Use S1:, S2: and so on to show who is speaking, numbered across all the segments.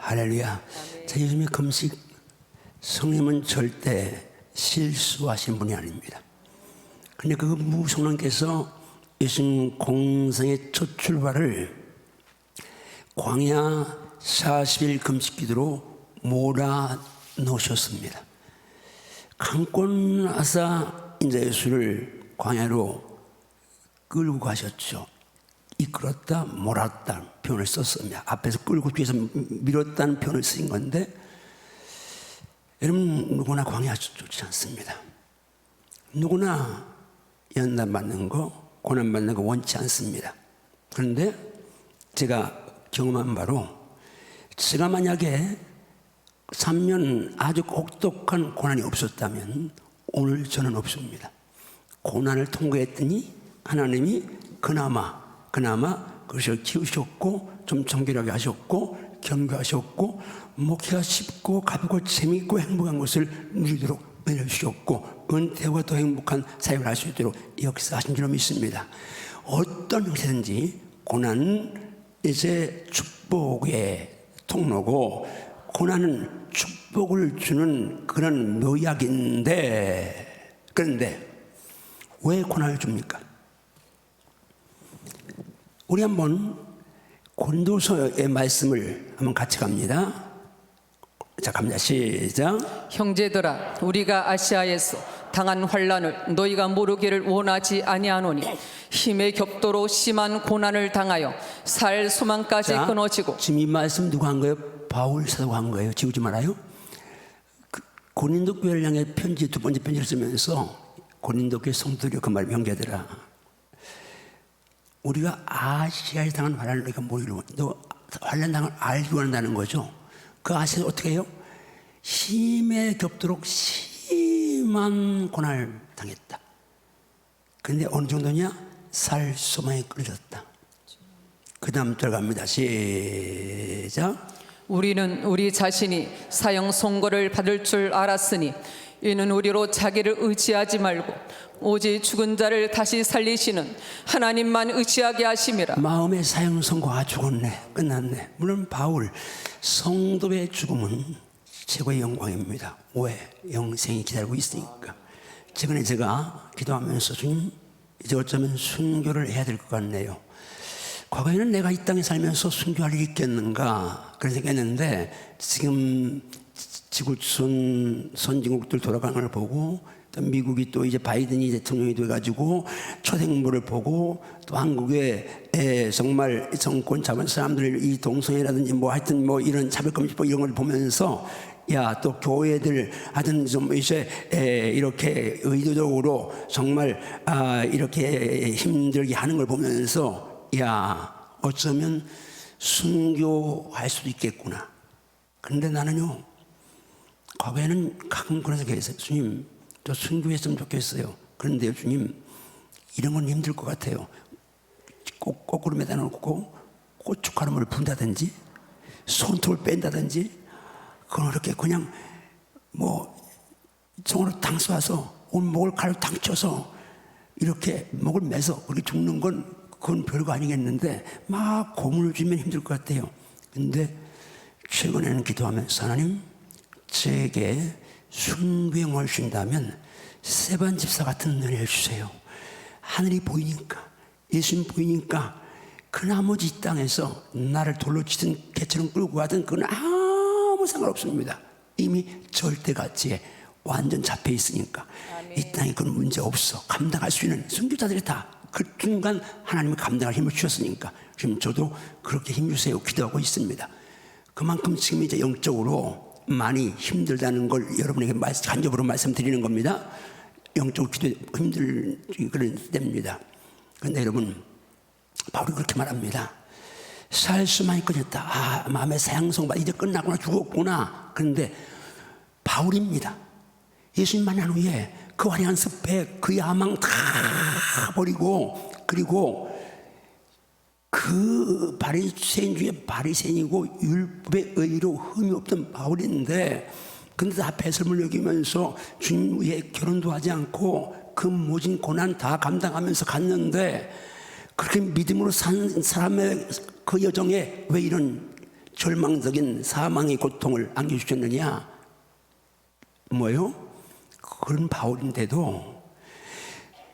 S1: 할렐루야. 자, 요즘에 금식 성령님은 절대 실수하신 분이 아닙니다. 근데 그 무성령께서 예수님 공생의 첫 출발을 광야 40일 금식 기도로 몰아 넣으셨습니다. 감고 나서 이제 예수를 광야로 끌고 가셨죠. 이끌었다 몰았다 표현을 썼습니다. 앞에서 끌고 뒤에서 밀었다는 표현을 쓴 건데, 여러분 누구나 광야 좋지 않습니다. 누구나 연단 받는 거, 고난 받는 거 원치 않습니다. 그런데 제가 경험한 바로, 제가 만약에 3년 아주 혹독한 고난이 없었다면 오늘 저는 없습니다. 고난을 통과했더니 하나님이 그나마 그것을 키우셨고 좀 정결하게 하셨고 경고하셨고 목회가 쉽고 가볍고 재미있고 행복한 것을 누리도록 해주셨고 은퇴와 더 행복한 사역을 할 수 있도록 역사하신 줄 믿습니다. 어떤 형태든지 고난은 이제 축복의 통로고, 고난은 축복을 주는 그런 묘약인데, 그런데 왜 고난을 줍니까? 우리 한번 고린도서의 말씀을 한번 같이 갑니다. 자, 갑니다. 시작.
S2: 형제들아, 우리가 아시아에서 당한 환난을 너희가 모르기를 원하지 아니하노니 힘의 격도로 심한 고난을 당하여 살 소망까지 끊어지고.
S1: 지금 이 말씀 누가 한 거예요? 바울 사도가 한 거예요. 지우지 말아요. 고린도 교회를 향해 편지, 두 번째 편지를 쓰면서 고린도 교회 성도들이 그 말, 형제들아, 우리가 아시아에 당한 환난을 너희가 모르기를 너 환난 당을 알기 원한다는 거죠. 그 아시아에 어떻게 해요? 힘에 겹도록 심한 고난을 당했다. 그런데 어느 정도냐? 살 소망이 끊어졌다. 그 다음 들어갑니다. 시작.
S2: 우리는 우리 자신이 사형 선고를 받을 줄 알았으니 이는 우리로 자기를 의지하지 말고 오직 죽은 자를 다시 살리시는 하나님만 의지하게 하심이라.
S1: 마음의 사형 선고가 죽었네, 끝났네. 물론 바울 성도의 죽음은 최고의 영광입니다. 왜? 영생이 기다리고 있으니까. 최근에 제가 기도하면서 주님, 이제 어쩌면 순교를 해야 될 것 같네요. 과거에는 내가 이 땅에 살면서 순교할 일이 있겠는가 그런 생각했는데, 지금 지구촌 선진국들 돌아가는 걸 보고, 또 미국이 또 이제 바이든이 대통령이 돼가지고 초생물을 보고, 또 한국에 정말 정권 잡은 사람들 이 동성애라든지 뭐 하여튼 뭐 이런 차별금지법 이런 걸 보면서, 야, 또 교회들 하여튼 좀 이제 이렇게 의도적으로 정말 이렇게 힘들게 하는 걸 보면서, 야, 어쩌면 순교할 수도 있겠구나. 그런데 나는요, 과거에는 가끔 그런 생각이 있어요. 주님, 저 순교했으면 좋겠어요. 그런데요, 주님, 이런 건 힘들 것 같아요. 거꾸로 매다 놓고 고춧가루를 분다든지 손톱을 뺀다든지, 그건 이렇게 그냥 뭐 손으로 당 쏴서 온 목을 칼로 당 쳐서 이렇게 목을 매서 그렇게 죽는 건, 그건 별거 아니겠는데 막 고문을 주면 힘들 것 같아요. 근데 최근에는 기도하면서, 하나님, 제게 순교행을 주신다면 세반 집사 같은 은혜를 주세요. 하늘이 보이니까, 예수님 보이니까 그 나머지 이 땅에서 나를 돌로 치든 개처럼 끌고 가든 그건 아무 상관없습니다. 이미 절대가치에 완전 잡혀 있으니까. 아멘. 이 땅에 그런 문제 없어. 감당할 수 있는 순교자들이 다 그 순간 하나님이 감당할 힘을 주셨으니까 지금 저도 그렇게 힘 주세요 기도하고 있습니다. 그만큼 지금 이제 영적으로 많이 힘들다는 걸 여러분에게 간접으로 말씀드리는 겁니다. 영적으로 기도 힘들 그런 때입니다. 그런데 여러분, 바울이 그렇게 말합니다. 살 수만 끊었다. 마음의 사형선고 이제 끝나구나, 죽었구나. 그런데 바울입니다. 예수님 만난 후에 그 화려한 습에 그 야망 다 버리고, 그리고 그 바리새인 중에 바리새인이고 율법의 의로 흠이 없던 바울인데, 근데 다 배설물 여기면서 주님 위에 결혼도 하지 않고 그 모진 고난 다 감당하면서 갔는데, 그렇게 믿음으로 산 사람의 그 여정에 왜 이런 절망적인 사망의 고통을 안겨주셨느냐? 뭐요? 그런 바울인데도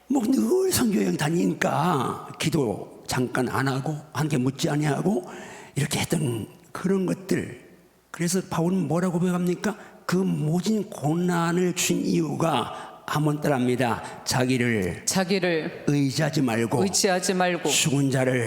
S1: 뭐 늘 선교여행 다니니까 기도 잠깐 안 하고 함께 묻지 아니하고 이렇게 했던 그런 것들. 그래서 바울은 뭐라고 고백합니까? 그 모진 고난을 주신 이유가 아몬따랍니다. 자기를 의지하지 말고 죽은 자를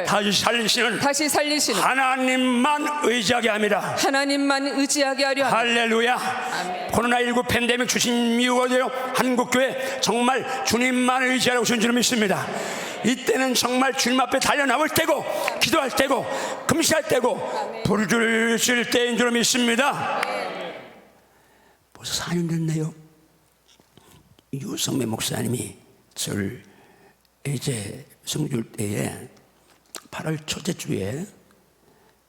S1: 다시 살리시는
S2: 하나님만 의지하게 하려 합니다.
S1: 할렐루야. 코로나19 팬데믹 주신 이유가요, 한국교회 정말 주님만 의지하라고 전 줄을 믿습니다. 이때는 정말 주님 앞에 달려나올 때고 기도할 때고 금식할 때고 부르짖을 쉴 때인 줄 믿습니다. 벌써 4년 됐네요. 유성매 목사님이 저를 이제 성줄 때에 8월 첫째 주에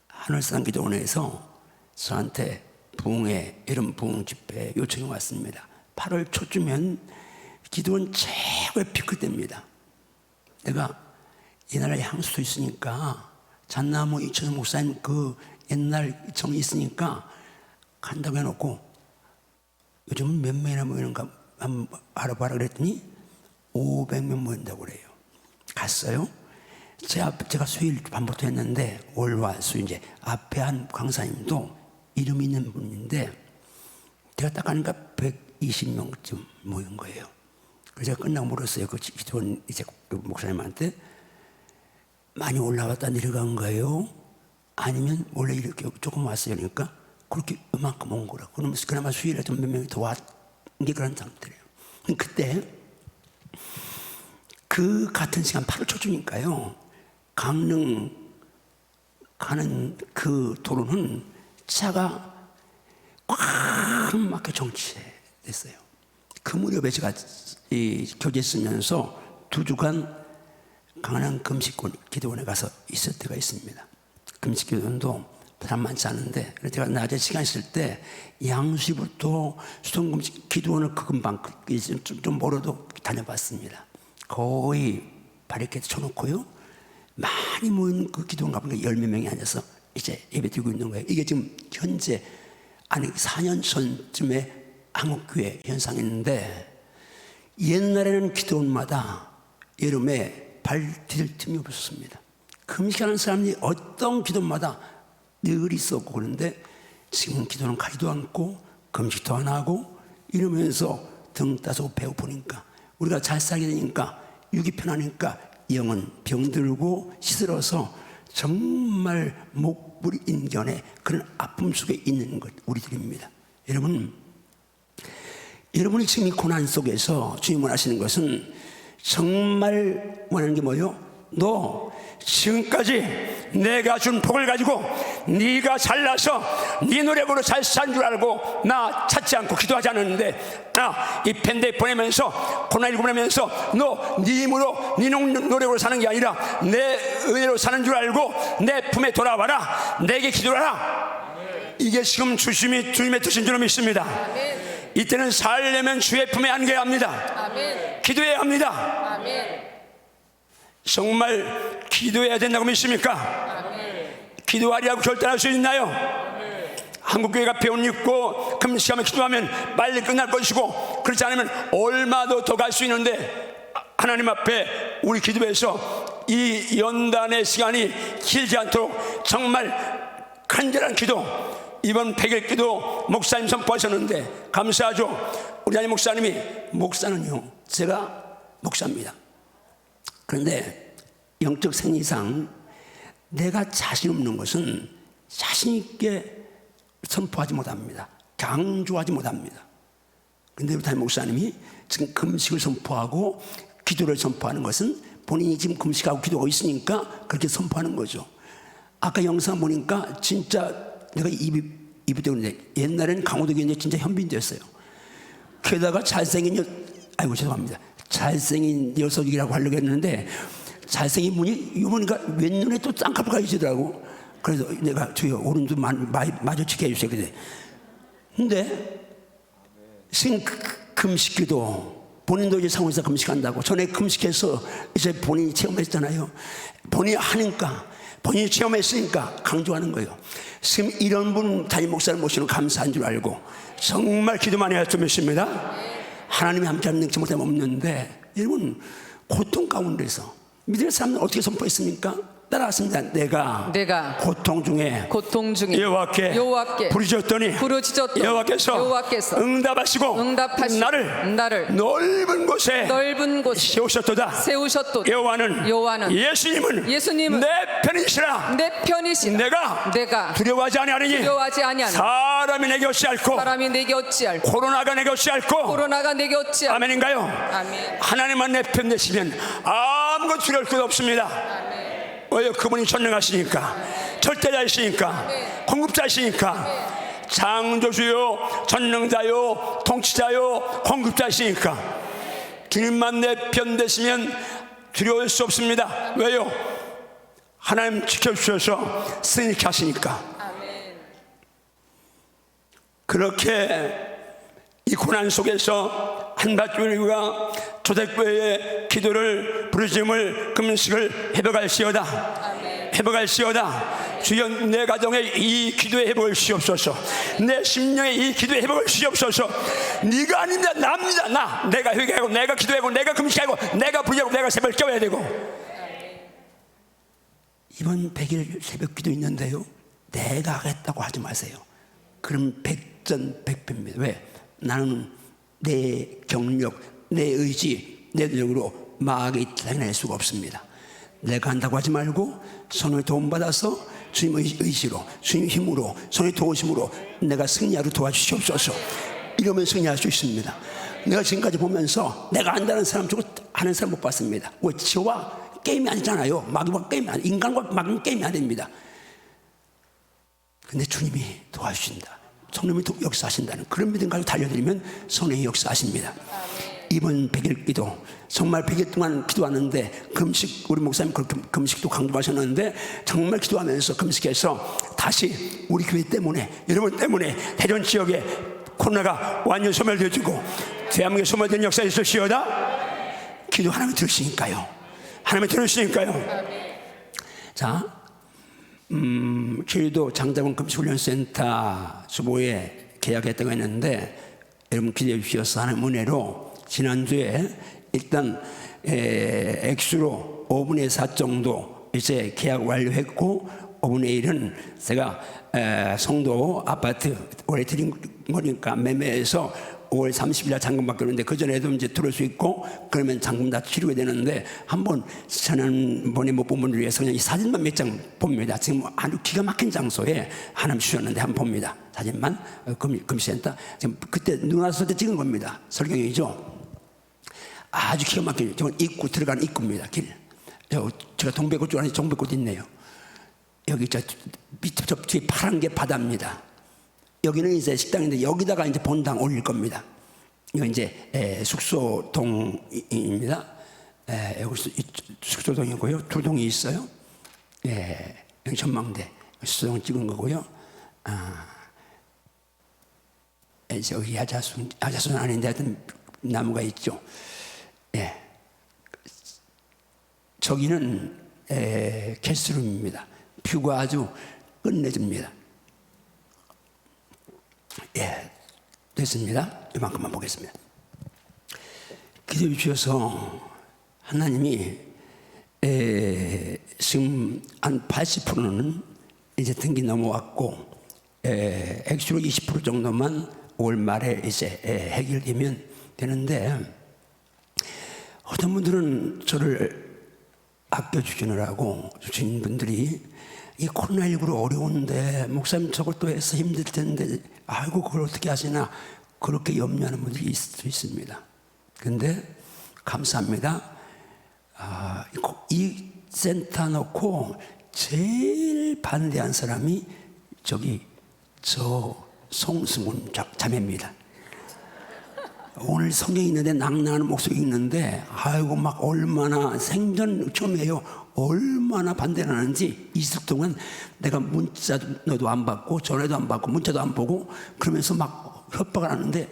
S1: 하늘산 기도원에서 저한테 부흥회 이런 부흥 집회 요청이 왔습니다. 8월 초쯤면 기도원 최고의 피크 때입니다. 내가 옛날에 향수도 있으니까 잣나무 이천성 목사님 그 옛날 정이 있으니까 간다고 해놓고 요즘은 몇 명이나 모이는가 한번 알아봐라 그랬더니 500명 모인다고 그래요. 갔어요. 제가 수요일 밤부터 했는데 월화수 이제 앞에 한 강사님도 이름 있는 분인데 제가 딱 가니까 120명쯤 모인 거예요. 그래서 제가 끝나고 물었어요. 그 기도원 이제 그 목사님한테 많이 올라갔다 내려간 거예요? 아니면 원래 이렇게 조금 왔어요? 그러니까 그렇게 이만큼 온 거라고. 그러면서 그나마 수요일에 좀 몇 명이 더 왔 게 그런 사람들이에요. 그때 그 같은 시간 8월 초중이니까요. 강릉 가는 그 도로는 차가 꽉 막혀 정체됐어요. 그 무렵에 제가 이 교제 쓰면서 2주간 강남 금식군 기도원에 가서 있을 때가 있습니다. 금식 기도원도 사람 많지 않은데 제가 낮에 시간 있을 때 양수부터 수동금식 기도원을 그 금방 좀 멀어도 다녀봤습니다. 거의 바리케이트 쳐놓고요. 많이 모인 그 기도원 가보니까 10몇 명이 앉아서 이제 예배 드리고 있는 거예요. 이게 지금 현재 아니 4년 전쯤에 한국교회 현상인데 옛날에는 기도원마다 여름에 발 디딜 틈이 없었습니다. 금식하는 사람이 어떤 기도마다 늘 있었고 그런데 지금 기도는 가지도 않고 금식도 안 하고 이러면서 등 따서 배고프니까 우리가 잘 살게 되니까 육이 편하니까 영은 병들고 시들어서 정말 목불인견의 그런 아픔 속에 있는 것 우리들입니다. 여러분이 지금 이 고난 속에서 주님 원하시는 것은 정말 원하는 게 뭐예요? 너 지금까지 내가 준 복을 가지고 네가 잘나서 네 노력으로 잘 산 줄 알고 나 찾지 않고 기도하지 않았는데 이 팬데믹 보내면서 코로나19 보내면서 너 네 힘으로 네 노력으로 사는 게 아니라 내 은혜로 사는 줄 알고 내 품에 돌아와라. 내게 기도하라. 이게 지금 주님의 뜻인 줄 믿습니다. 이때는 살려면 주의 품에 안겨야 합니다. 기도해야 합니다. 정말 기도해야 된다고 믿습니까? 기도하리라고 결단할 수 있나요? 한국교회가 배운 있고 금식하면 기도하면 빨리 끝날 것이고 그렇지 않으면 얼마도 더 갈 수 있는데 하나님 앞에 우리 기도해서 이 연단의 시간이 길지 않도록 정말 간절한 기도 이번 100일 기도 목사님 선포하셨는데 감사하죠. 우리 담임 목사님이 목사는요 제가 목사입니다. 그런데 영적 생리상 내가 자신 없는 것은 자신 있게 선포하지 못합니다. 강조하지 못합니다. 그런데 우리 담임 목사님이 지금 금식을 선포하고 기도를 선포하는 것은 본인이 지금 금식하고 기도하고 있으니까 그렇게 선포하는 거죠. 아까 영상 보니까 진짜 내가 입이 되는데 옛날에는 강호동이 진짜 현빈되었어요. 게다가 잘생긴 아이고 죄송합니다. 잘생긴 녀석이라고 하려고 했는데 잘생긴 분이 이보니까 왼눈에 또 쌍꺼풀 가시더라고. 그래서 내가 저기 오른도 마주치게 해주세요. 근데 지금 금식기도 본인도 이제 상원에서 금식한다고 전에 금식해서 이제 본인이 체험했잖아요. 본인이 하니까 본인이 체험했으니까 강조하는 거예요. 지금 이런 분 담임 목사를 모시는 감사한 줄 알고 정말 기도만 해야 좀 믿습니다. 하나님이 함께하는 능치 못함 없는데, 여러분 고통 가운데서 믿을 사람은 어떻게 선포했습니까? 따라왔습니다. 내가 고통 중에 여호와께 부르짖었더니 여호와께서 응답하시고 나를 넓은 곳에 세우셨도다. 여호와는 예수님은 내 편이시라. 내가 두려워하지 아니하니 사람이 내게 어찌할꼬 코로나가 내게 어찌할꼬. 아멘인가요?
S2: 아멘.
S1: 하나님만 내 편 되시면 아무것도 두려울 것 없습니다. 왜요? 그분이 전능하시니까, 절대자이시니까, 공급자이시니까, 창조주요, 전능자요, 통치자요, 공급자이시니까 주님만 내 편 되시면 두려울 수 없습니다. 왜요? 하나님 지켜주셔서 승리케 하시니까. 그렇게 이 고난 속에서 한밭교회가 초대교회의 기도를 부르짖음을 금식을 회복할시어다. 주여, 내 가정에 이 기도의 회복을 주시옵소서. 내 심령에 이 기도의 회복을 주시옵소서. 네가 아닙니다, 나입니다. 내가 회개하고, 내가 기도하고, 내가 금식하고, 내가 부르짖고, 내가 새벽 깨워야 되고. 이번 100일 새벽 기도 있는데요, 내가 하겠다고 하지 마세요. 그럼 백전백패입니다. 왜? 나는 내 경력, 내 의지, 내 노력으로 마귀에 당할 수가 없습니다. 내가 한다고 하지 말고 성령의 도움받아서 주님의 의지로, 주님의 힘으로, 성령의 도우심으로 내가 승리하도록 도와주시옵소서. 이러면 승리할 수 있습니다. 내가 지금까지 보면서 내가 안다는 사람 주고 하는 사람 못 봤습니다. 왜? 지와 게임이 아니잖아요. 마귀와 게임이 아니, 인간과 마귀는 게임이 아닙니다. 근데 주님이 도와주신다, 성령이 역사하신다는 그런 믿음 가지고 달려드리면 성령이 역사하십니다. 이번 100일 기도, 정말 100일 동안 기도하는데, 금식, 우리 목사님 그렇게 금식도 강조하셨는데, 정말 기도하면서 금식해서 다시 우리 교회 때문에, 여러분 때문에 대전 지역에 코로나가 완전히 소멸되어지고 대한민국에 소멸된 역사에 있으시오다. 기도 하나님 들으시니까요. 하나님 들으시니까요. 자, 저희도 장자군 금식훈련센터 주보에 계약했다고 했는데, 여러분 기대해 주셔서 하나님 은혜로 지난주에 일단 액수로 5분의 4 정도 이제 계약 완료했고, 5분의 1은 제가 성도 아파트 올해 드린 거니까 매매해서 5월 30일 날 잔금 받겠는데, 그 전에도 이제 들어올 수 있고, 그러면 잔금 다 치르게 되는데, 한번 지난번에 못 본 분들 위해서 그냥 이 사진만 몇 장 봅니다. 지금 아주 기가 막힌 장소에 하나님 주셨는데 한번 봅니다. 사진만 금식센터 지금 그때 눈 왔을 때 찍은 겁니다. 설경이죠. 아주 기가 막힌, 저건 입구 들어가는 입구입니다. 길. 제가 동백꽃 줄 아니 동백꽃 있네요. 여기 저 밑에 저 뒤에 파란 게 바다입니다. 여기는 이제 식당인데 여기다가 이제 본당 올릴 겁니다. 이거 이제 숙소동입니다. 여기 숙소동이고요. 두 동이 있어요. 여기 전망대 숙소동 찍은 거고요. 여기 야자순 아닌데 하여튼 나무가 있죠. 저기는 게스트룸입니다. 뷰가 아주 끝내줍니다. 됐습니다. 이만큼만 보겠습니다. 기도해 주셔서 하나님이 지금 한 80%는 이제 등기 넘어왔고, 액수로 20% 정도만 5월 말에 이제 해결되면 되는데, 어떤 분들은 저를 아껴주시느라고 주신 분들이 이 코로나19로 어려운데 목사님 저것도 해서 힘들 텐데 아이고 그걸 어떻게 하시나, 그렇게 염려하는 분들이 있을 수 있습니다. 그런데 감사합니다. 이 센터 놓고 제일 반대한 사람이 저 송승훈 자매입니다. 오늘 성경이 있는데 낭낭하는 목소리 있는데, 아이고 막 얼마나 생전 처음이에요. 얼마나 반대를 하는지 이틀 동안 내가 문자도 안 받고 전화도 안 받고 문자도 안 보고 그러면서 막 협박을 하는데,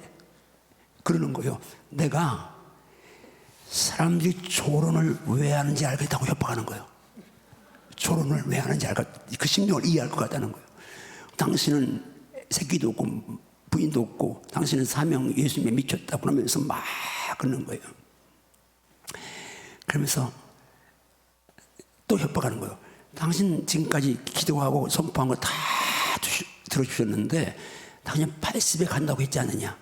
S1: 그러는 거예요. 내가 사람들이 조론을 왜 하는지 알겠다고 협박하는 거예요. 결혼을 왜 하는지 그 심령을 이해할 것 같다는 거예요. 당신은 새끼도 없고 부인도 없고 당신은 사명 예수님에 미쳤다 그러면서 막 그러는 거예요. 그러면서 또 협박하는 거예요. 당신 지금까지 기도하고 선포한 거 다 들어주셨는데 당신 80에 간다고 했지 않느냐.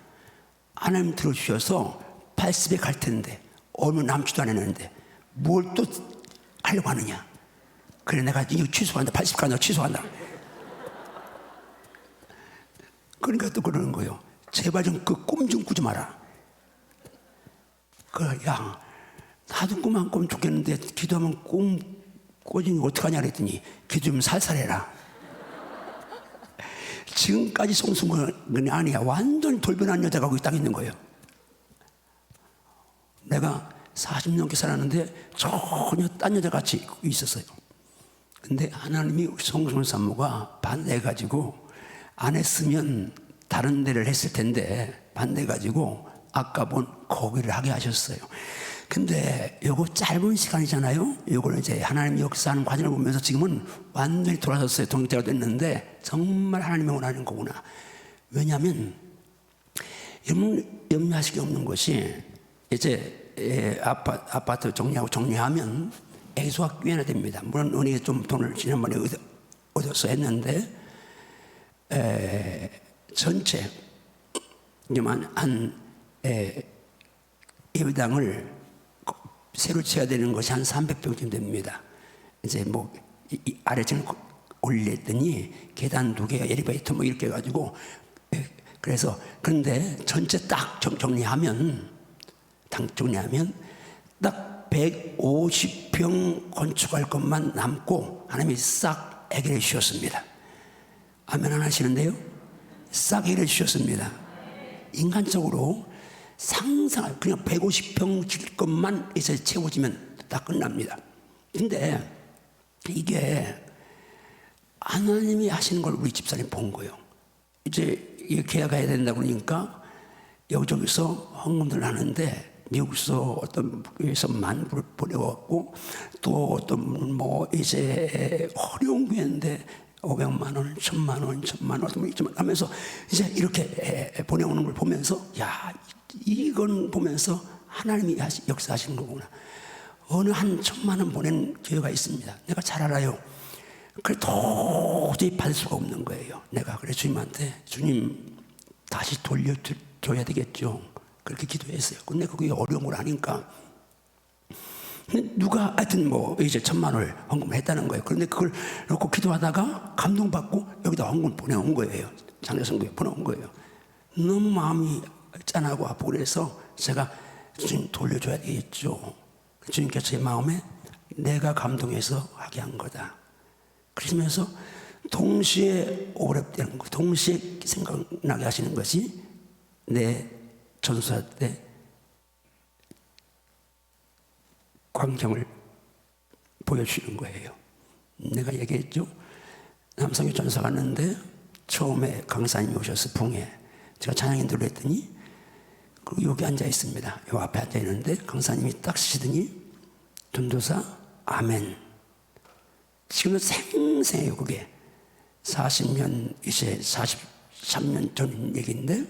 S1: 하나님 들어주셔서 80에 갈 텐데 얼마 남지도 않았는데 뭘 또 하려고 하느냐. 그래 내가 이거 취소한다. 80 간다고 취소한다. 그러니까 또 그러는 거예요. 제발 좀 그 꿈 좀 꾸지 마라. 그래, 야, 나도 꿈 안 꾸면 좋겠는데 기도하면 꿈 꾸지니 어떡하냐 그랬더니 기도 좀 살살 해라. 지금까지 송승건이 아니야. 완전히 돌변한 여자가 거기 딱 있는 거예요. 내가 40년께 살았는데 전혀 딴 여자같이 있었어요. 근데 하나님이 송승건 산모가 반대해가지고 안 했으면 다른 데를 했을 텐데 반대해가지고 아까 본 거기를 하게 하셨어요. 근데 요거 짧은 시간이잖아요. 요걸 이제 하나님 역사하는 과정을 보면서 지금은 완전히 돌아섰어요. 동태가 됐는데 정말 하나님이 원하는 거구나. 왜냐하면 여러분 염려하시기 없는 것이 이제 아파트 정리하면 애수가 꽤나 됩니다. 물론 은행에 좀 돈을 지난번에 얻어서 했는데 전체 한 예배당을 새로 쳐야 되는 것이 한 300평쯤 됩니다. 이제 뭐 아래층을 올렸더니 계단 2개, 엘리베이터 뭐 이렇게 해가지고 그래서 그런데 전체 딱 정리하면 딱 150평 건축할 것만 남고 하나님이 싹 해결해 주셨습니다. 아멘 안 하시는데요? 싹 해결해 주셨습니다. 인간적으로 상상 그냥 150평 질 것만 이제 채워지면 다 끝납니다. 근데 이게 하나님이 하시는 걸 우리 집사님 본 거예요. 이제 이게 계약해야 된다 그러니까 여기저기서 헌금들 하는데 미국에서 어떤 교회에서 만불을 보내왔고 또 어떤 뭐 이제 어려운 교회인데 500만 원, 1000만 원, 1000만 원 하면서 이제 이렇게 보내오는 걸 보면서 야 이건 보면서 하나님이 역사하시는 거구나. 어느 한 1000만 원 보낸 교회가 있습니다. 내가 잘 알아요. 그래 도저히 받을 수가 없는 거예요. 내가 그래 주님한테 주님 다시 돌려줘야 되겠죠. 그렇게 기도했어요. 근데 그게 어려운 걸 아니까 누가 하여튼 뭐 이제 1000만 원을 헌금을 했다는 거예요. 그런데 그걸 놓고 기도하다가 감동받고 여기다 헌금 보내온 거예요. 장례성교에 보내온 거예요. 너무 마음이 짠하고 아프고 그래서 제가 주님 돌려줘야 되겠죠. 주님께서 제 마음에 내가 감동해서 하게 한 거다. 그러시면서 동시에 오랩되는 거, 동시에 생각나게 하시는 것이 내 전수할 때 광경을 보여주시는 거예요. 내가 얘기했죠. 남성의 전사 갔는데 처음에 강사님이 오셔서 붕에 제가 찬양인들로 했더니 그리고 여기 앉아 있습니다. 요 앞에 앉아 있는데 강사님이 딱 쓰시더니 전도사 아멘. 지금도 생생해요. 그게 40년 이제 43년 전 얘기인데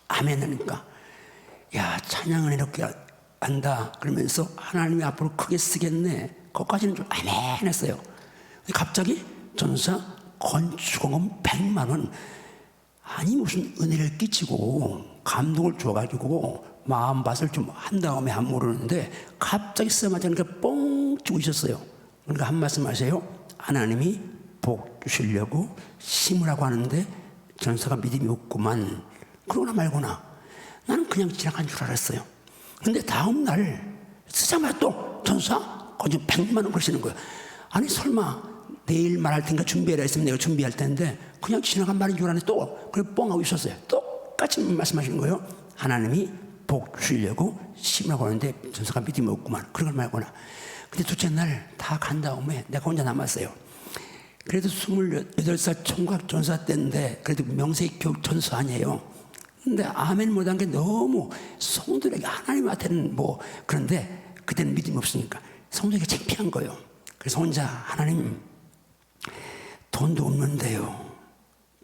S1: 아멘 하니까 야 찬양을 이렇게 한다 그러면서 하나님이 앞으로 크게 쓰겠네. 거기까지는 좀 아멘 했어요. 갑자기 전사 건축원금 100만 원 아니 무슨 은혜를 끼치고 감동을 줘가지고 마음밭을 좀 한 다음에 안 모르는데 갑자기 쓰자마자 뻥 치고 있었어요. 그러니까 한 말씀 하세요. 하나님이 복 주시려고 심으라고 하는데 전사가 믿음이 없구만. 그러나 말거나 나는 그냥 지나간 줄 알았어요. 근데 다음 날 쓰자마자 또 전사 거기 100만 원 그러시는 거예요. 아니 설마 내일 말할 테니까 준비해라 했으면 내가 준비할 텐데 그냥 지나간 말인 줄 알았는데 또 그래 뻥하고 있었어요. 똑같이 말씀하시는 거예요. 하나님이 복 주시려고 심으라고 하는데 전사가 믿음이 없구만. 그런 걸 말거나. 근데 둘째 날 다 간 다음에 내가 혼자 남았어요. 그래도 28살 총각 전사 때인데 그래도 명색이 교육 전사 아니에요. 근데 아멘 못한 게 너무 성도에게 하나님한테는 뭐 그런데 그때는 믿음이 없으니까 성도에게 창피한 거예요. 그래서 혼자 하나님 돈도 없는데요.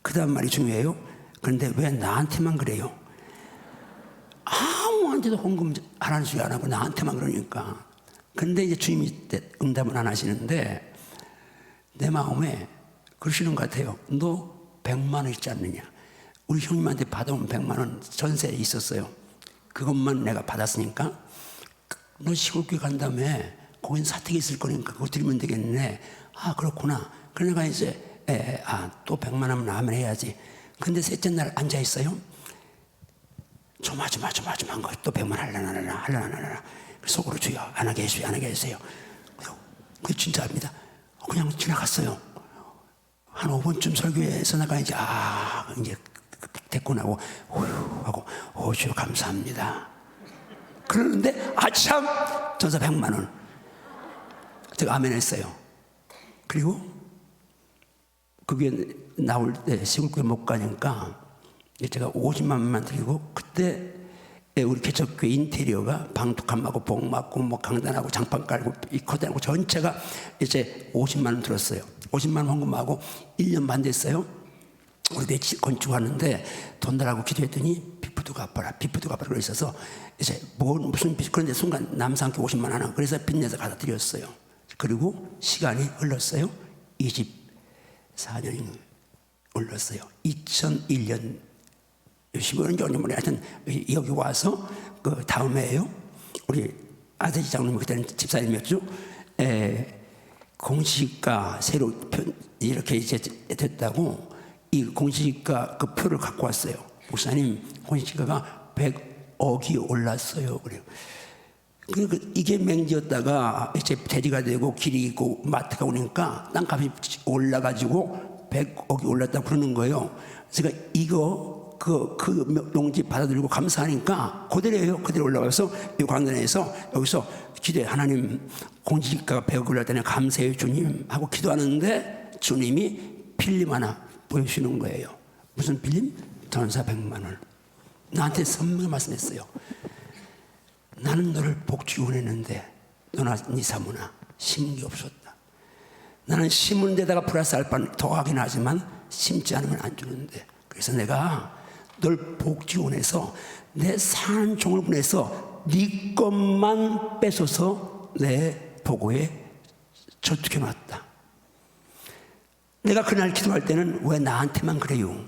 S1: 그 다음 말이 중요해요. 그런데 왜 나한테만 그래요? 아무한테도 헌금 하라는 소리 안 하고 나한테만 그러니까. 근데 이제 주님이 응답은 안 하시는데 내 마음에 그러시는 것 같아요. 너 100만 원 있지 않느냐? 우리 형님한테 받아온 100만 원 전세에 있었어요. 그것만 내가 받았으니까 너 시골교회 간 다음에 거긴 사택이 있을 거니까 그거 드리면 되겠네. 아 그렇구나. 그러니까 이제 또 100만 원 하면 해야지. 근데 셋째 날 앉아있어요. 조마조마한 거 또 100만 하려나. 속으로 주여 안 하게 해주세요. 그 진짜 합니다. 그냥 지나갔어요. 한 5분쯤 설교에서 나가 이제 이제 됐구나 하고 하고 주여 감사합니다. 그러는데 참 전사 100만 원 제가 아멘 했어요. 그리고 그게 나올 때 시골교회 못 가니까 제가 50만 원만 드리고 그때 우리 개척교회 인테리어가 방독함하고 복막고 뭐 강단하고 장판 깔고 이 커다랗고 전체가 이제 50만 원 들었어요. 50만 원 헌금하고 1년 반 됐어요. 우리 내 건축하는데 돈 달라고 기도했더니 빚부터 갚아라 그러 있어서 이제 무슨 빚 그런데 순간 남산교 50만 원 하나 그래서 빚내서 갖다 드렸어요. 그리고 시간이 흘렀어요. 24년이 흘렀어요. 2001년 15년 정도 하여튼 여기 와서 그 다음 해에요. 우리 아저씨 장로님 그때는 집사님이었죠. 공시지가 새로 이렇게 이제 됐다고 이 공시지가 그 표를 갖고 왔어요. 목사님 공시지가가 100억이 올랐어요. 그래요. 그 이게 맹지였다가 이제 대지가 되고 길이 있고 마트가 오니까 땅값이 올라가지고 100억이 올랐다 그러는 거예요. 제가 이거 그 용지 받아들이고 감사하니까 그대로예요. 그대로 올라가서 이 광단에서 여기서 기도해. 하나님 공시지가가 100억 올랐다니 감사해요 주님 하고 기도하는데 주님이 필름 하나 보여주시는 거예요. 무슨 필름? 전사 100만 원. 나한테 선명히 말씀했어요. 나는 너를 복지 원했는데 너나 네 사모나 심은 게 없었다. 나는 심은 데다가 플러스 알파 더하긴 하지만 심지 않으면 안 주는데 그래서 내가 널 복지 원해서 내 사는 종을 보내서 네 것만 뺏어서 내 보고에 저축해 놨다. 내가 그날 기도할 때는 왜 나한테만 그래요?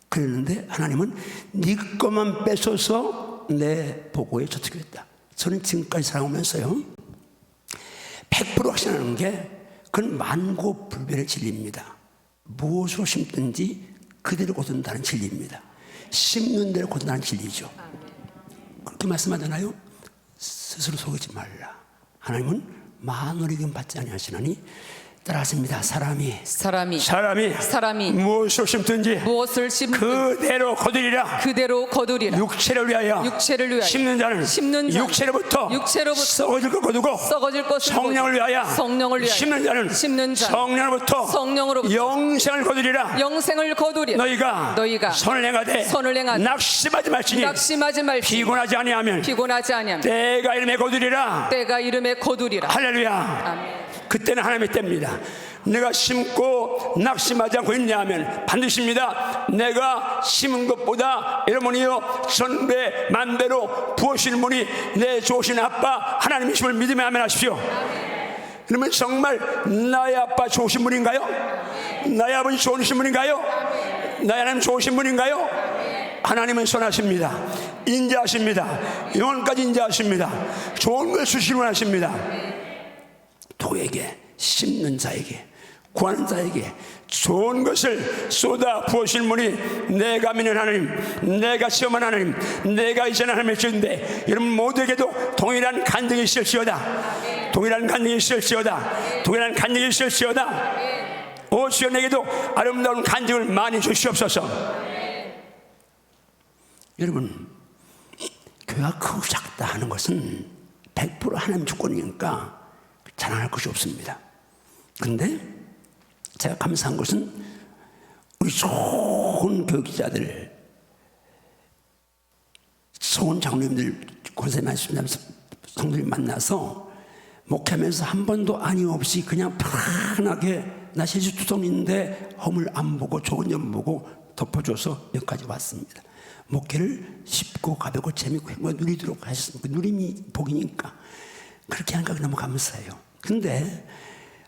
S1: 그랬는데 하나님은 네 것만 뺏어서 내 보고에 저축했다. 저는 지금까지 살아오면서요 100% 확신하는 게 그건 만고불변의 진리입니다. 무엇으로 심든지 그대로 거둔다는 진리입니다. 심는 대로 거둔다는 진리죠. 그렇게 말씀하잖아요. 스스로 속이지 말라. 하나님은 만원에게 받지 아니하시나니 따라하십니다. 사람이
S2: 무엇을 심든지
S1: 그대로 거두리라. 육체를 위하여 심는 자는 육체로부터 썩어질 것 거두고 성령을 위하여 심는 자는 성령으로부터 영생을 거두리라. 너희가 선을 행하되 낙심하지 말지니 피곤하지 아니하면 때가 이름에 거두리라. 할렐루야.
S2: 아멘.
S1: 그때는 하나님의 때입니다. 내가 심고 낙심하지 않고 있냐면 반드시입니다. 내가 심은 것보다 여러분이요 천배 만배로 부으시는 분이 내 좋으신 아빠 하나님이심을 믿으며 아멘 하십시오. 그러면 정말 나의 아빠 좋으신 분인가요? 나의 아버지 좋으신 분인가요? 나의 하나님 좋으신 분인가요? 하나님은 선하십니다. 인자하십니다. 영원까지 인자하십니다. 좋은 걸 주시는 분 하십니다. 도에게 심는 자에게 구하는 자에게 좋은 것을 쏟아 부으시는 분이 내가 믿는 하나님, 내가 시험한 하나님, 내가 이전한 하나님의 주인데 여러분 모두에게도 동일한 간증이 있을지어다. 동일한 간증이 있을지어다. 동일한 간증이 있을지어다. 오 주여 내게도 아름다운 간증을 많이 주시옵소서. 여러분 교회가 크고 작다 하는 것은 100% 하나님 주권이니까 자랑할 것이 없습니다. 그런데 제가 감사한 것은 우리 좋은 교육자들, 좋은 장로님들, 권사님 말씀하면서 성도님 만나서 목회하면서 한 번도 아니 없이 그냥 편하게 나 실수투성인데 허물 안 보고 좋은 점 보고 덮어줘서 여기까지 왔습니다. 목회를 쉽고 가볍고 재밌고 누리도록 하셨습니다. 누림이 복이니까 그렇게 하니까 너무 감사해요. 근데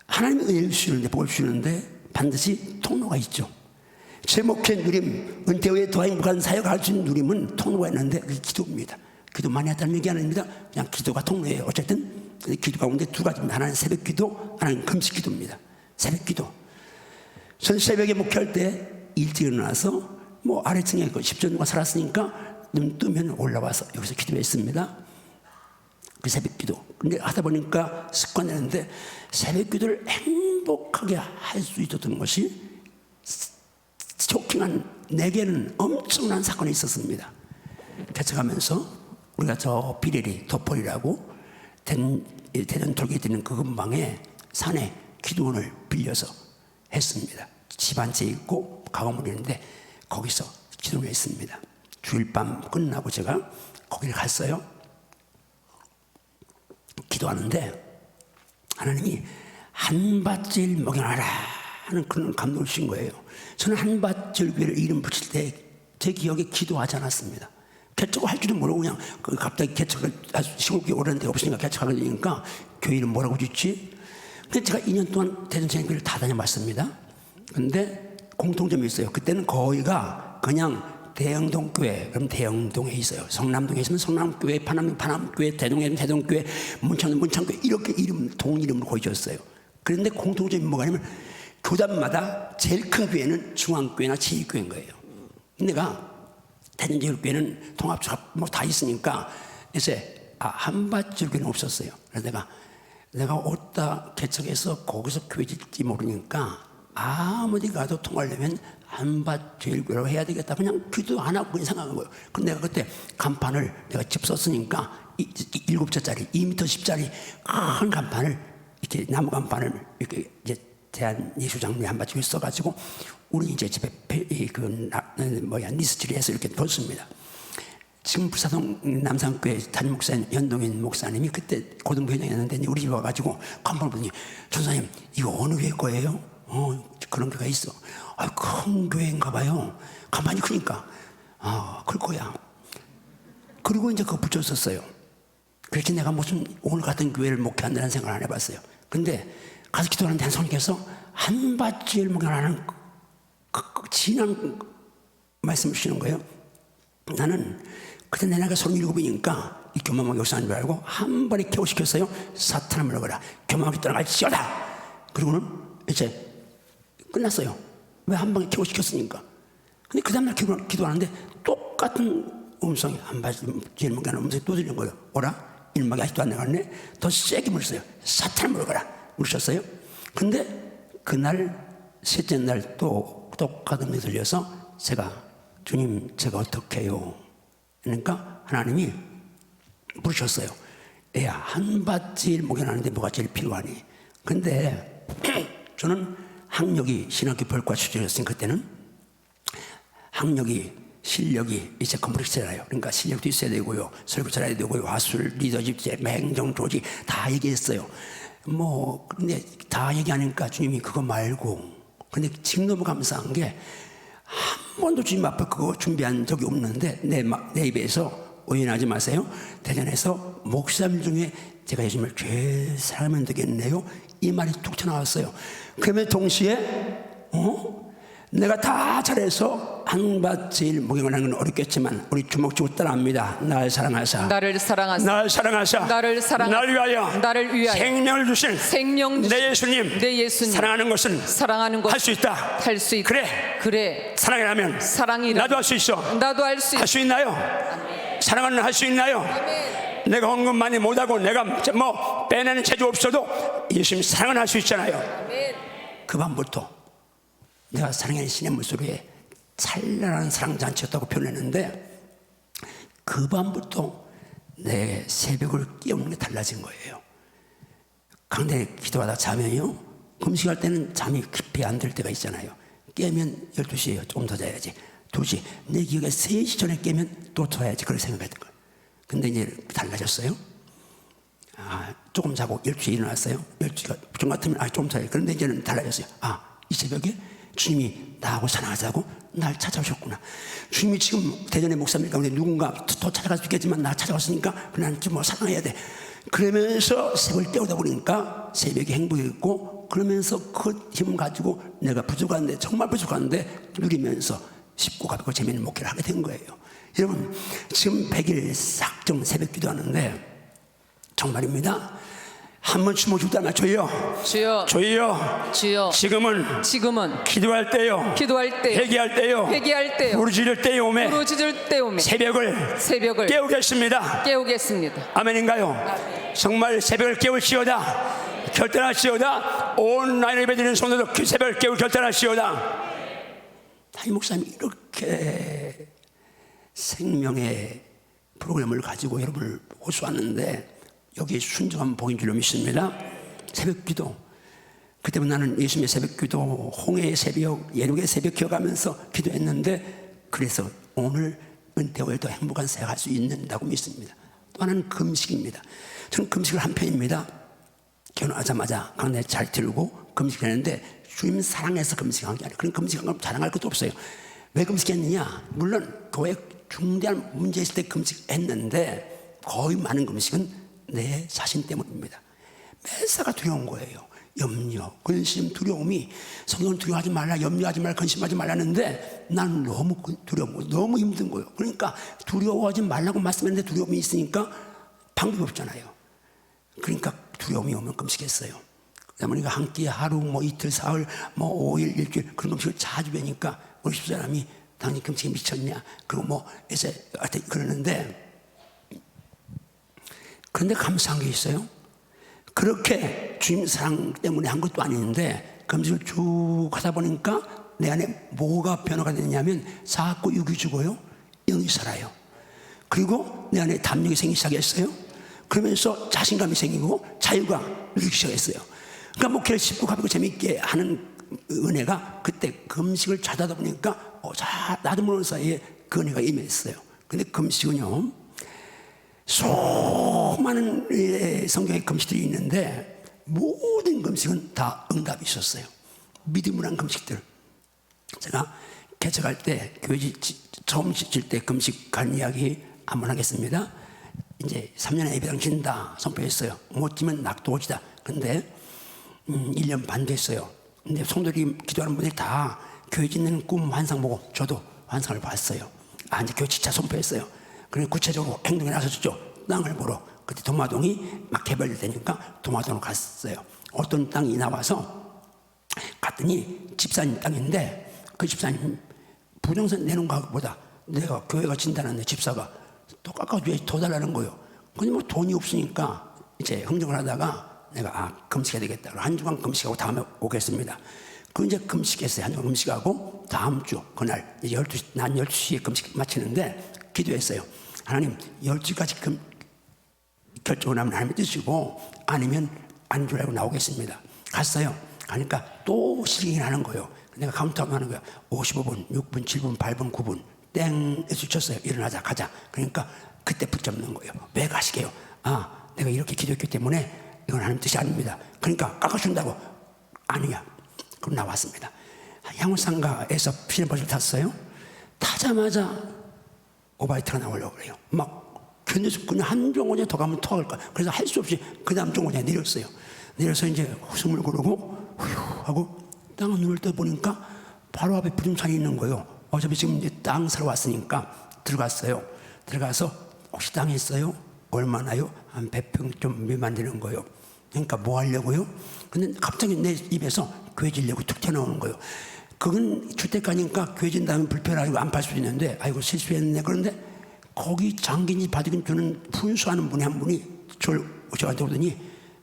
S1: 하나님이 은혜를 주시는데 복을 주시는데 반드시 통로가 있죠. 제 목회 누림, 은퇴 후에 더 행복한 사역을 할 수 있는 누림은 통로가 있는데 그게 기도입니다. 기도 많이 했다는 얘기 아닙니다. 그냥 기도가 통로예요. 어쨌든 기도 가운데 두 가지입니다. 하나는 새벽 기도, 하나는 금식 기도입니다. 새벽 기도. 전 새벽에 목회할 때 일찍 일어나서 뭐 아래층에 10년 동안 살았으니까 눈 뜨면 올라와서 여기서 기도했습니다. 그 새벽 기도. 근데 하다 보니까 습관되는데 새벽 기도를 행복하게 할 수 있었던 것이 쇼킹한 내게는 엄청난 사건이 있었습니다. 개척하면서 우리가 저 비레리 도폴이라고 대전 돌게에 있는 그 근방에 산에 기도원을 빌려서 했습니다. 집 한 채 있고 가건물이 있는데 거기서 기도를 했습니다. 주일 밤 끝나고 제가 거기를 갔어요. 기도하는데 하나님이 한밭질 먹여놔라 하는 그런 감동을 주신 거예요. 저는 한밭질 교회를 이름 붙일 때 제 기억에 기도하지 않았습니다. 개척을 할 줄도 모르고 그냥 갑자기 개척을 시골교회 오랜데 없으니까 개척하게 되니까 교회 이름 뭐라고 짓지? 근데 제가 2년 동안 대전체육교회를 다 다녀봤습니다. 근데 공통점이 있어요. 그때는 거기가 그냥 대영동교회, 그럼 대영동에 있어요. 성남동에 있으면 성남교회, 파남교회, 대동에 있으면 대동교회, 문창교회 이렇게 이름, 동이름으로 거의 졌어요. 그런데 공통점이 뭐가 아니면 교단마다 제일 큰 교회는 중앙교회나 제2교회인 거예요. 내가 대전제일교회는 통합조합 뭐 다 있으니까 이제 한밭제일교회는 없었어요. 그래서 내가 어디다 개척해서 거기서 교회 짓지 모르니까 아무리 가도 통하려면 한밭제일교회로 해야 되겠다. 그냥 기도 안 하고 그냥 생각한 거예요. 근데 내가 그때 간판을 내가 집 썼으니까 7자짜리 2m 10짜리 큰 간판을 이렇게 나무 간판을 이렇게 이제 대한예수장로에 한밭제일 써가지고 우리 이제 집에 리스트를 해서 이렇게 뒀습니다. 지금 불사동 남산교회 담임 목사님 연동인 목사님이 그때 고등부회장이었는데 우리 집 와가지고 간판을 보더니 전사님 이거 어느 교회 거예요? 그런 교회가 있어. 큰 교회인가 봐요. 간판이 크니까 클 거야. 그리고 이제 그거 붙였었어요. 그렇게 내가 무슨 오늘 같은 교회를 목회한다는 생각을 안 해봤어요. 근데 가서 기도하는데 한 성님께서 한밭질 목회하는 진한 말씀을 주시는 거예요. 나는 그때 내 나이가 37이니까 이 교만왕 역사인 줄 알고 한 번에 개호시켰어요. 사탄아 물러가라. 교만왕이 떠나갈지어다. 그리고는 이제 끝났어요. 왜 한 방에 개호시켰으니까. 근데 그 다음날 기도하는데 똑같은 음성이 한밭질 목회하는 음성이 또 들리는 거예요. 오라. 일막이 아직도 안 나갔네. 더 세게 물었어요. 사탄아 물러가라. 물으셨어요. 근데 그날 셋째 날 또 똑같은 게 들려서 주님 제가 어떻게 해요? 그러니까 하나님이 물으셨어요. 애야 한밭질 목욕하는데 뭐가 제일 필요하니? 근데 저는 학력이 신학교 별과 출신이었으니까 그때는 학력이 실력이 이제 컴플렉스잖아요. 그러니까 실력도 있어야 되고요. 설교 잘해야 되고요. 화술, 리더십, 행정, 조직 다 얘기했어요. 근데 다 얘기하니까 주님이 그거 말고 근데 지금 너무 감사한 게 한 번도 주님 앞에 그거 준비한 적이 없는데 내 입에서 오해하지 마세요. 대전에서 목사님 중에 제가 예수님을 제일 사랑하면 되겠네요. 이 말이 툭 튀어나왔어요. 그러면 동시에 내가 다 잘해서 한밭질 목욕을 하는 건 어렵겠지만 우리 주먹주고 따라합니다. 날 사랑하사
S2: 나를 사랑하사
S1: 날 사랑하사
S2: 나를 사랑하사
S1: 나를 위하여 생명을 주신 내 예수님 사랑하는 것은 할 수 있다.
S2: 할 수 있다. 그래
S1: 사랑이라면 나도 할 수 있어.
S2: 나도 할 수
S1: 할 수 있나요? 아멘. 사랑은 할 수 있나요?
S2: 아멘.
S1: 내가 헌금 많이 못하고 내가 뭐 빼내는 재주 없어도 예수님 사랑은 할 수 있잖아요.
S2: 아멘.
S1: 그 밤부터 내가 사랑하는 신의 물소리에 찬란한 사랑잔치였다고 표현했는데 그 밤부터 내 새벽을 깨우는 게 달라진 거예요. 강대 기도하다 자면요 금식할 때는 잠이 깊이 안 들 때가 있잖아요. 깨면 12시에요. 조금 더 자야지. 2시 내 기억에 3시 전에 깨면 또 자야지 그걸 생각했던 거예요. 근데 이제 달라졌어요. 조금 자고 12시에 일어났어요. 12시가 좀 같으면 좀 자요. 그런데 이제는 달라졌어요. 이 새벽에 주님이 나하고 사랑하자고 날 찾아오셨구나. 주님이 지금 대전의 목사님 가운데 누군가 더 찾아갈 수 있겠지만 나 찾아왔으니까 나는 좀 사랑해야 돼. 그러면서 새벽을 깨우다 보니까 새벽이 행복했고, 그러면서 그 힘 가지고 내가 부족한데, 정말 부족한데 누리면서 쉽고 가볍고 재미있는 목회를 하게 된 거예요. 여러분, 지금 100일 싹정 새벽 기도하는데 정말입니다. 한번 주먹 죽다 나 주여,
S2: 주여,
S1: 주여,
S2: 주여,
S1: 지금은 기도할 때요, 회개할 때요, 부르짖을 때요매, 새벽을 깨우겠습니다. 아멘인가요? 정말 새벽을 깨울지어다. 결단하시오다. 온 나이를 베드는 성도들 그 새벽을 깨울 결단하시오다. 이 목사님이 이렇게 생명의 프로그램을 가지고 여러분을 호소하는데 여기에 순종한 복인 줄로 믿습니다. 새벽 기도. 그때부터 나는 예수님의 새벽 기도, 홍해의 새벽, 예륙의 새벽 기억하면서 기도했는데, 그래서 오늘 은퇴 후에 더 행복한 생활 할 수 있는다고 믿습니다. 또 하나는 금식입니다. 저는 금식을 한 편입니다. 결혼하자마자 강내 잘 들고 금식했는데 주님 사랑해서 금식한 게 아니에요. 그런 금식한 건 자랑할 것도 없어요. 왜 금식했느냐? 물론 교회 중대한 문제 있을 때 금식했는데 거의 많은 금식은 내 자신 때문입니다. 매사가 두려운 거예요. 염려, 근심, 두려움이. 성경은 두려워하지 말라, 염려하지 말라, 근심하지 말라는데 나는 너무 두려운 거예요. 너무 힘든 거예요. 그러니까 두려워하지 말라고 말씀했는데 두려움이 있으니까 방법이 없잖아요. 그러니까 두려움이 오면 금식했어요. 그러다 보니까 한 끼 하루, 이틀, 사흘, 5일, 일주일 그런 금식을 자주 배니까 우리 집사람이 당신 금식에 미쳤냐, 그리고 이제 그러는데, 그런데 감사한 게 있어요. 그렇게 주님 사랑 때문에 한 것도 아닌데 금식을 쭉 하다 보니까 내 안에 뭐가 변화가 됐냐면 자꾸 육이 죽어요, 영이 살아요. 그리고 내 안에 담력이 생기기 시작했어요. 그러면서 자신감이 생기고 자유가 누리기 시작했어요. 그러니까 목회를 쉽고 가볍고 재미있게 하는 은혜가 그때 금식을 자주 하다 보니까 나도 모르는 사이에 그 은혜가 임했어요. 근데 금식은요, 수많은 성경의 금식들이 있는데 모든 금식은 다 응답이 있었어요. 믿음을 한 금식들. 제가 개척할 때 교회 처음 짓을 때 금식한 이야기 한번 하겠습니다. 이제 3년에 예배당 진다 선포했어요. 못 지면 낙도오지다. 근데 1년 반 됐어요. 근데 성도들이 기도하는 분들이 다 교회 짓는 꿈 환상 보고 저도 환상을 봤어요. 이제 교회 진짜 선포했어요. 그래서 구체적으로 행동에 나섰죠. 땅을 보러. 그때 도마동이 막 개발되니까 도마동으로 갔어요. 어떤 땅이 나와서 갔더니 집사님 땅인데, 그 집사님 부동산 내놓은 가격보다 내가 교회가 진다는데 집사가 또 깎아줘야지 더 달라는 거예요. 근데 돈이 없으니까 이제 흥정을 하다가 내가 금식해야 되겠다. 한 주간 금식하고 다음에 오겠습니다. 그 이제 금식했어요. 한 주간 금식하고 다음 주 그날 이제 난 12시에 금식 마치는데 기도했어요. 하나님 12시까지 결정을 하면 하나님의 뜻이고 아니면 안 줄 알고 나오겠습니다. 갔어요. 가니까 또 실행이 하는 거예요. 내가 카운트다운 하는 거야. 55분, 6분, 7분, 8분, 9분 땡에서 쳤어요. 일어나자 가자. 그러니까 그때 붙잡는 거예요. 왜 가시게요? 내가 이렇게 기도했기 때문에 이건 하나님 뜻이 아닙니다. 그러니까 깎아준다고. 아니야. 그럼 나왔습니다. 양호상가에서 피렌버스를 탔어요. 타자마자 오바이트가 나오려고 그래요. 막 견뎌서 그냥 한 정거장에 더 가면 토할 거야. 그래서 할 수 없이 그 다음 정거장에 내렸어요. 내려서 이제 숨을 고르고 휴 하고 땅을 눈을 떠보니까 바로 앞에 부동산이 있는 거예요. 어차피 지금 이제 땅 사러 왔으니까 들어갔어요. 들어가서 혹시 땅 있어요? 얼마나요? 한 100평 좀 미만 되는 거예요. 그러니까 뭐 하려고요? 근데 갑자기 내 입에서 교회 지려고 툭 튀어나오는 거예요. 그건 주택가니까 교회 진다면 불편하고 안 팔 수 있는데 아이고 실수했네. 그런데 거기 장기니 받으긴 주는 분수하는 분이 한 분이 저한테 오더니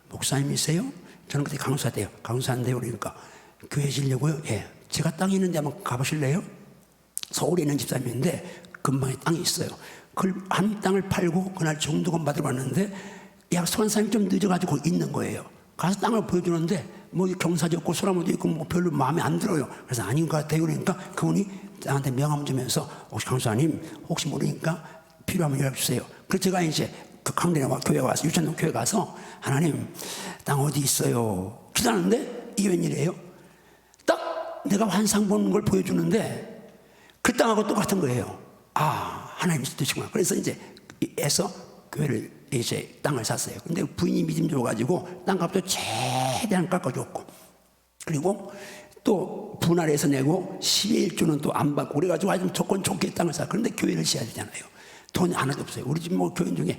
S1: 목사님이세요? 저는 그때 강사 때요. 강사인데요. 그러니까 교회 지려고요? 예. 제가 땅이 있는데 한번 가보실래요? 서울에 있는 집사님인데 근방에 땅이 있어요. 그걸 한 땅을 팔고 그날 정도금 받으러 왔는데 약속한 사람이 좀 늦어가지고 있는 거예요. 가서 땅을 보여주는데 경사지 없고 소나무도 있고 별로 마음에 안 들어요. 그래서 아닌 것 같아요. 그러니까 그분이 나한테 명함 주면서 혹시 강사님 혹시 모르니까 필요하면 연락 주세요. 그래서 제가 이제 그 강릉에 교회 와서 유천동 교회 가서 하나님 땅 어디 있어요? 기도하는데 이게 웬일이에요? 딱 내가 환상 보는 걸 보여주는데 그 땅하고 똑같은 거예요. 아, 하나님이 뜻이구나. 그래서 이제 에서 교회를 이제 땅을 샀어요. 근데 부인이 믿음 줘가지고 땅값도 최대한 깎아줬고, 그리고 또 분할해서 내고 11조는 또 안 받고, 그래가지고 아주 조건 좋게 땅을 사. 그런데 교회를 지어야 되잖아요. 돈이 하나도 없어요. 우리 집 뭐 교인 중에.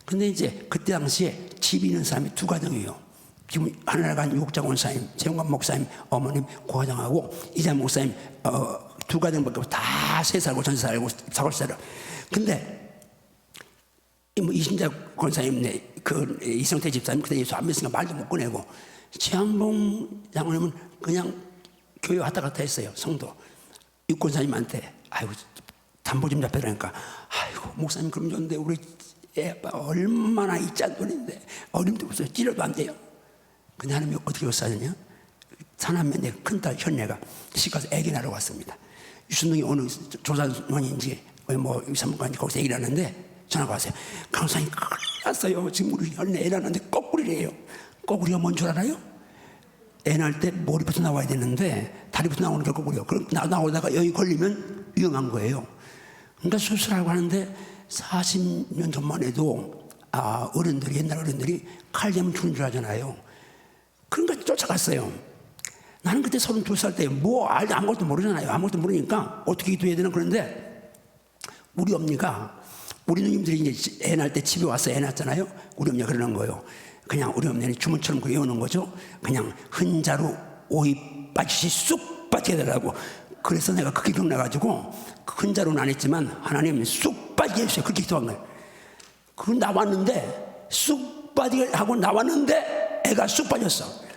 S1: 근데 이제 그때 당시에 집 있는 사람이 두 가정이에요. 지금 하늘나라 간 육장 원사님, 재용관 목사님 어머님 고가정하고 이자 목사님 두 가정밖에 없고 다 세 살고 전세 살고 사골 살아. 근데 뭐 이신자 권사님, 그 이성태 집사님 그때 예수 안 믿으니까 말도 못 꺼내고, 최양봉 장로님은 그냥 교회 왔다 갔다 했어요. 성도 육권사님한테 아이고 담보 좀 잡혀라니까, 아이고 목사님 그럼 좋은데 우리 애 아빠 얼마나 이 짠돈인데 어림도 없어요. 찔러도 안 돼요. 근데 하나님이 어떻게 역사하느냐, 사남매 큰딸 현례가 시가서 애기 낳으러 왔습니다. 유순동이 어느 조산원인지 뭐 사무관인지 거기서 애기를 낳는데 전화가 왔어요. 강사님 큰일 났어요. 지금 우리 현례 애 낳는데 거꾸리래요. 거꾸리가 뭔 줄 알아요? 애 낳을 때 머리부터 나와야 되는데 다리부터 나오는 게 거꾸리요. 그럼 나오다가 여기 걸리면 위험한 거예요. 그러니까 수술하고 하는데 40년 전만 해도 어른들이, 옛날 어른들이 칼 재면 죽는 줄 알잖아요. 그러니까 쫓아갔어요. 나는 그때 32살 때 뭐 아무것도 모르잖아요. 아무것도 모르니까 어떻게 기도해야 되나. 그런데 우리 엄니가, 우리 누님들이 이제 애 낳을 때 집에 와서 애 낳았잖아요. 우리 엄니가 그러는 거예요. 그냥 우리 엄니는 주문처럼 외우는 거죠. 그냥 흔자로 오이 빠지시 쑥 빠지게 해달라고. 그래서 내가 그렇게 기억나가지고 흔자로는 안 했지만 하나님 쑥 빠지게 해주세요. 그렇게 기도한 거예요. 그리고 나왔는데 쑥 빠지게 하고 나왔는데 애가 쑥 빠졌어.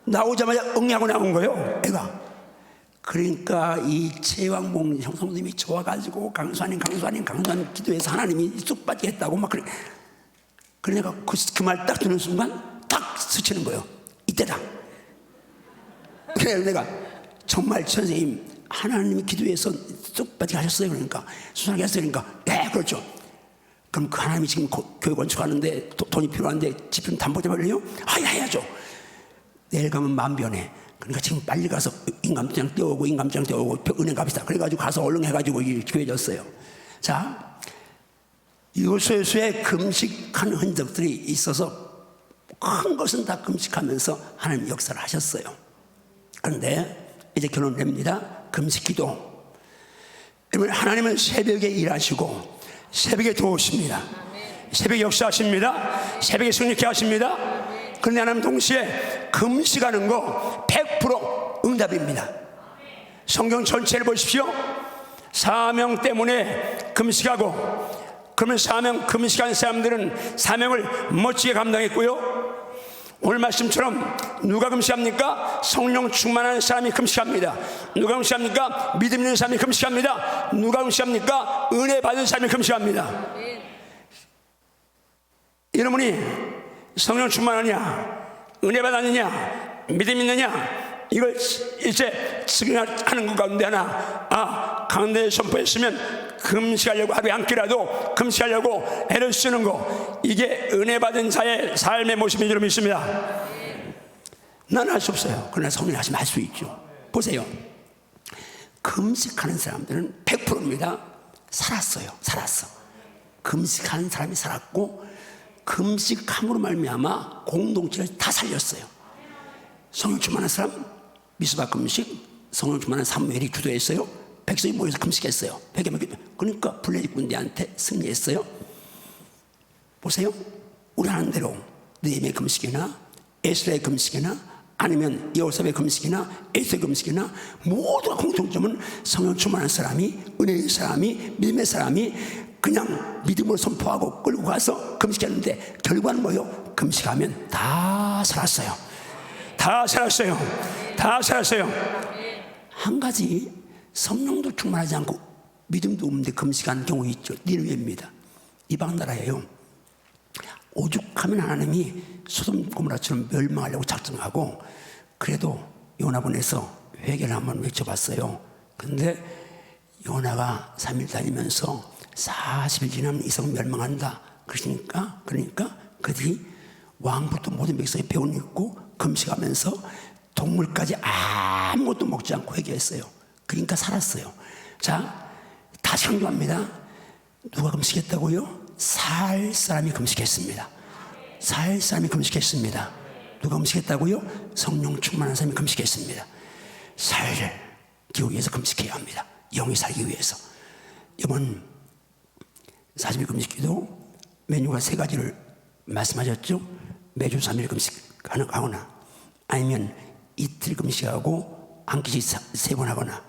S1: 나오자마자 응하고 나온 거예요, 애가. 그러니까 이 최왕봉 형성님이 좋아가지고 강수하님 기도해서 하나님이 쑥 빠지게 했다고 막 그래. 그러니까 그 말 딱 듣는 순간 딱 스치는 거예요. 이때다. 그래서 내가 정말 선생님 하나님이 기도해서 쑥 빠지게 하셨어요. 그러니까 수상하게 했어요. 그러니까 네 그렇죠. 그럼 그 하나님이 지금 교회 건축하는데 돈이 필요한데 집 좀 담보 좀 할래요? 해야죠. 내일 가면 만변에. 그러니까 지금 빨리 가서 인감장 떼오고 은행 갑시다. 그래가지고 가서 얼른 해가지고 교회 졌어요. 자, 요소수에 금식한 흔적들이 있어서 큰 것은 다 금식하면서 하나님 역사를 하셨어요. 그런데 이제 결론을 냅니다. 금식기도. 여러분, 하나님은 새벽에 일하시고 새벽에 도우십니다. 새벽에 역사하십니다. 새벽에 승리케 하십니다. 그런데 하나님 동시에 금식하는 거 100% 응답입니다. 성경 전체를 보십시오. 사명 때문에 금식하고, 그러면 사명 금식한 사람들은 사명을 멋지게 감당했고요. 오늘 말씀처럼 누가 금식합니까? 성령 충만한 사람이 금식합니다. 누가 금식합니까? 믿음 있는 사람이 금식합니다. 누가 금식합니까? 은혜 받은 사람이 금식합니다. 여러분이 성령 충만하냐, 은혜 받았느냐, 믿음 있느냐, 이걸 이제 승인하는 것 가운데 하나, 강대에 선포했으면 금식하려고 하루에 한 끼라도 금식하려고 애를 쓰는 거, 이게 은혜 받은 자의 삶의 모습인 줄 믿습니다. 나는 할 수 없어요. 그러나 성령이 하시면 할 수 있죠. 보세요. 금식하는 사람들은 100%입니다. 살았어. 금식하는 사람이 살았고, 금식함으로 말미암아 공동체를 다 살렸어요. 성령 충만한 사람 미스바 금식, 성령 충만한 사무엘이 주도했어요. 백성이 모여서 금식했어요. 그러니까 블레셋 군대한테 승리했어요. 보세요. 우리 하는 대로 느헤미야 금식이나 에스라의 금식이나 아니면 여호사의 금식이나 에스의 금식이나 모두가 공통점은 성령 충만한 사람이, 은혜 있는 사람이, 믿음의 사람이 그냥 믿음으로 선포하고 끌고 가서 금식했는데 결과는 뭐예요? 금식하면 다 살았어요. 한 가지, 성령도 충만하지 않고 믿음도 없는데 금식하는 경우 있죠. 니느웨입니다. 이방 나라예요. 오죽하면 하나님이 소돔 고모라처럼 멸망하려고 작정하고, 그래도 요나 보내서 회개를 한번 외쳐봤어요. 근데 요나가 3일 다니면서 40일 지나면 이성 멸망한다. 그러니까 그들이 왕부터 모든 백성이 배운 있고 금식하면서 동물까지 아무것도 먹지 않고 회개했어요. 그러니까 살았어요. 자, 다시 강조합니다. 누가 금식했다고요? 살 사람이 금식했습니다. 살 사람이 금식했습니다. 누가 금식했다고요? 성령 충만한 사람이 금식했습니다. 살기 위해서 금식해야 합니다. 영이 살기 위해서. 이번 40일 금식기도 메뉴가 3가지를 말씀하셨죠. 매주 3일 금식하거나 아니면 이틀 금식하고 한 끼씩 3번 하거나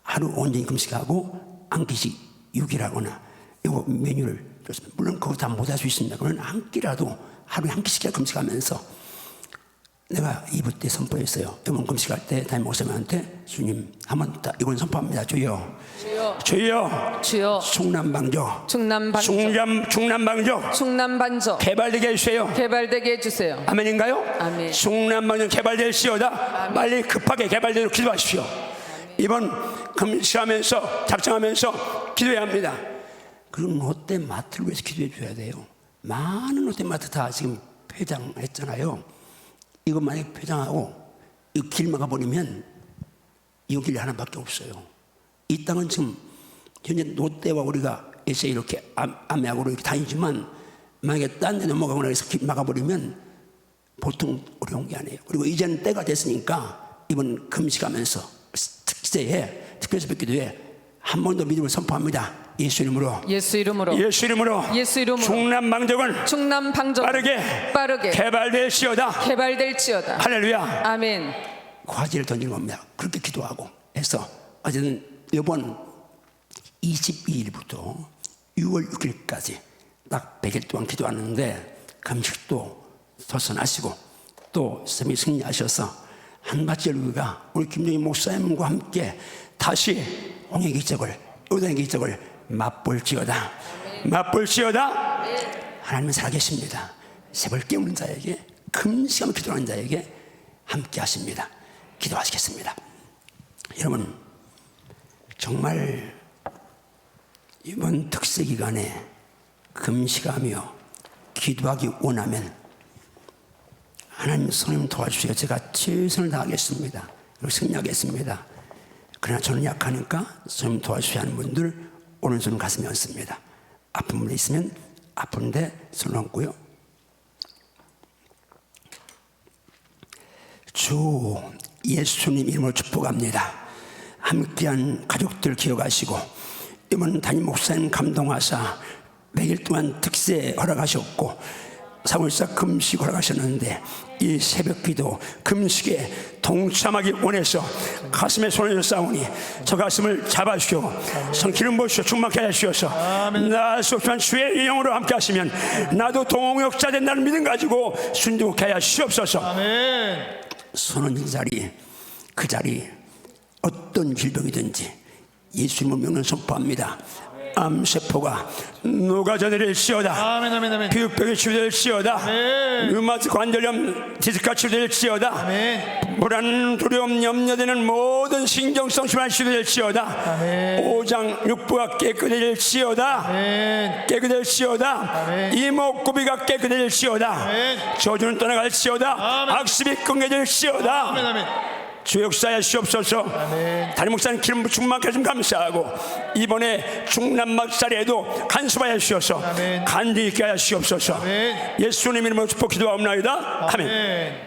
S1: 하루 온전히 금식하고 한 끼씩 6일 하거나 이거 메뉴를 줬습니다. 물론 그거 다 못할 수 있습니다. 그러나 한 끼라도 하루에 한 끼씩 금식하면서 내가 2부 때 선포했어요. 이번 금식할 때 담임 목사님한테 주님 한번 이건 선포합니다. 주여 주여 충남방조
S2: 충남반조 개발되게 해주세요.
S1: 아멘인가요?
S2: 아멘.
S1: 충남방조 개발될시어다. 빨리 급하게 개발되도록 기도하십시오. 이번 금식하면서 작정하면서 기도해야 합니다. 그럼 롯데마트를 위해서 기도해 줘야 돼요. 많은 롯데마트 다 지금 폐장했잖아요. 이거 만약에 폐장하고 이 길 막아버리면 이 길이 하나밖에 없어요. 이 땅은 지금 현재 롯데와 우리가 에서 이렇게 암약으로 이렇게 다니지만 만약에 딴 데 넘어가거나 해서 길 막아버리면 보통 어려운 게 아니에요. 그리고 이제는 때가 됐으니까 이번 금식하면서 특세에 특별히 기도에 한 번 더 믿음을 선포합니다. 예수 이름으로 충남방적은 빠르게 개발될지어다. 할렐루야.
S2: 아멘.
S1: 과제를 던지는 겁니다. 그렇게 기도하고 해서 어제는 이번 22일부터 6월 6일까지 딱 100일 동안 기도하는데 금식도 벗어나시고 또 쌤이 승리하셔서 한밭절기가 우리 김정희 목사님과 함께 다시 홍해 기적을 요단의 기적을 맛볼지어다. 하나님은 살아계십니다. 새벽 깨우는 자에게 금식하며 기도하는 자에게 함께 하십니다. 기도하시겠습니다. 여러분 정말 이번 특세 기간에 금식하며 기도하기 원하면 하나님 성령 도와주세요. 제가 최선을 다하겠습니다. 그리고 승리하겠습니다. 그러나 저는 약하니까 성령 도와주셔야 하는 분들 오른손 가슴에 얹습니다. 아픈 분이 있으면 아픈데 손 얹고요. 주 예수님 이름으로 축복합니다. 함께한 가족들 기억하시고 이번 담임 목사님 감동하사 100일 동안 특세 허락하셨고 3월사 금식 허락하셨는데 이 새벽기도 금식에 동참하기 원해서 가슴에 손을 싸우니 저 가슴을 잡아주시오. 성기름 부으시오. 충만케 하시옵소서. 나 속한 주의 영으로 함께 하시면 나도 동역자 된다는 믿음 가지고 순종케 하시옵소서. 아멘. 손 얹은 자리 그 자리 어떤 질병이든지 예수님의 명령 선포합니다. 암세포가 녹아져내릴지어다.
S3: 아멘.
S1: 비육병이 치유될지어다. 류마트 관절염 디스크가 치유될지어다. 불안 두려움 염려되는 모든 신경성 질환 치유될지어다. 오장 육부가 깨끗해질지어다. 이목구비가 깨끗해질지어다. 저주는 떠나갈지어다. 악습이 끊겨질지어다. 주 역사하시옵소서. 담임 목사님 기름 충만케 좀 감사하고 이번에 중남막살에도 간수하여 주셔서 간디 있게 하시옵소서. 예수님 이름으로 축복 기도하옵나이다. 아멘.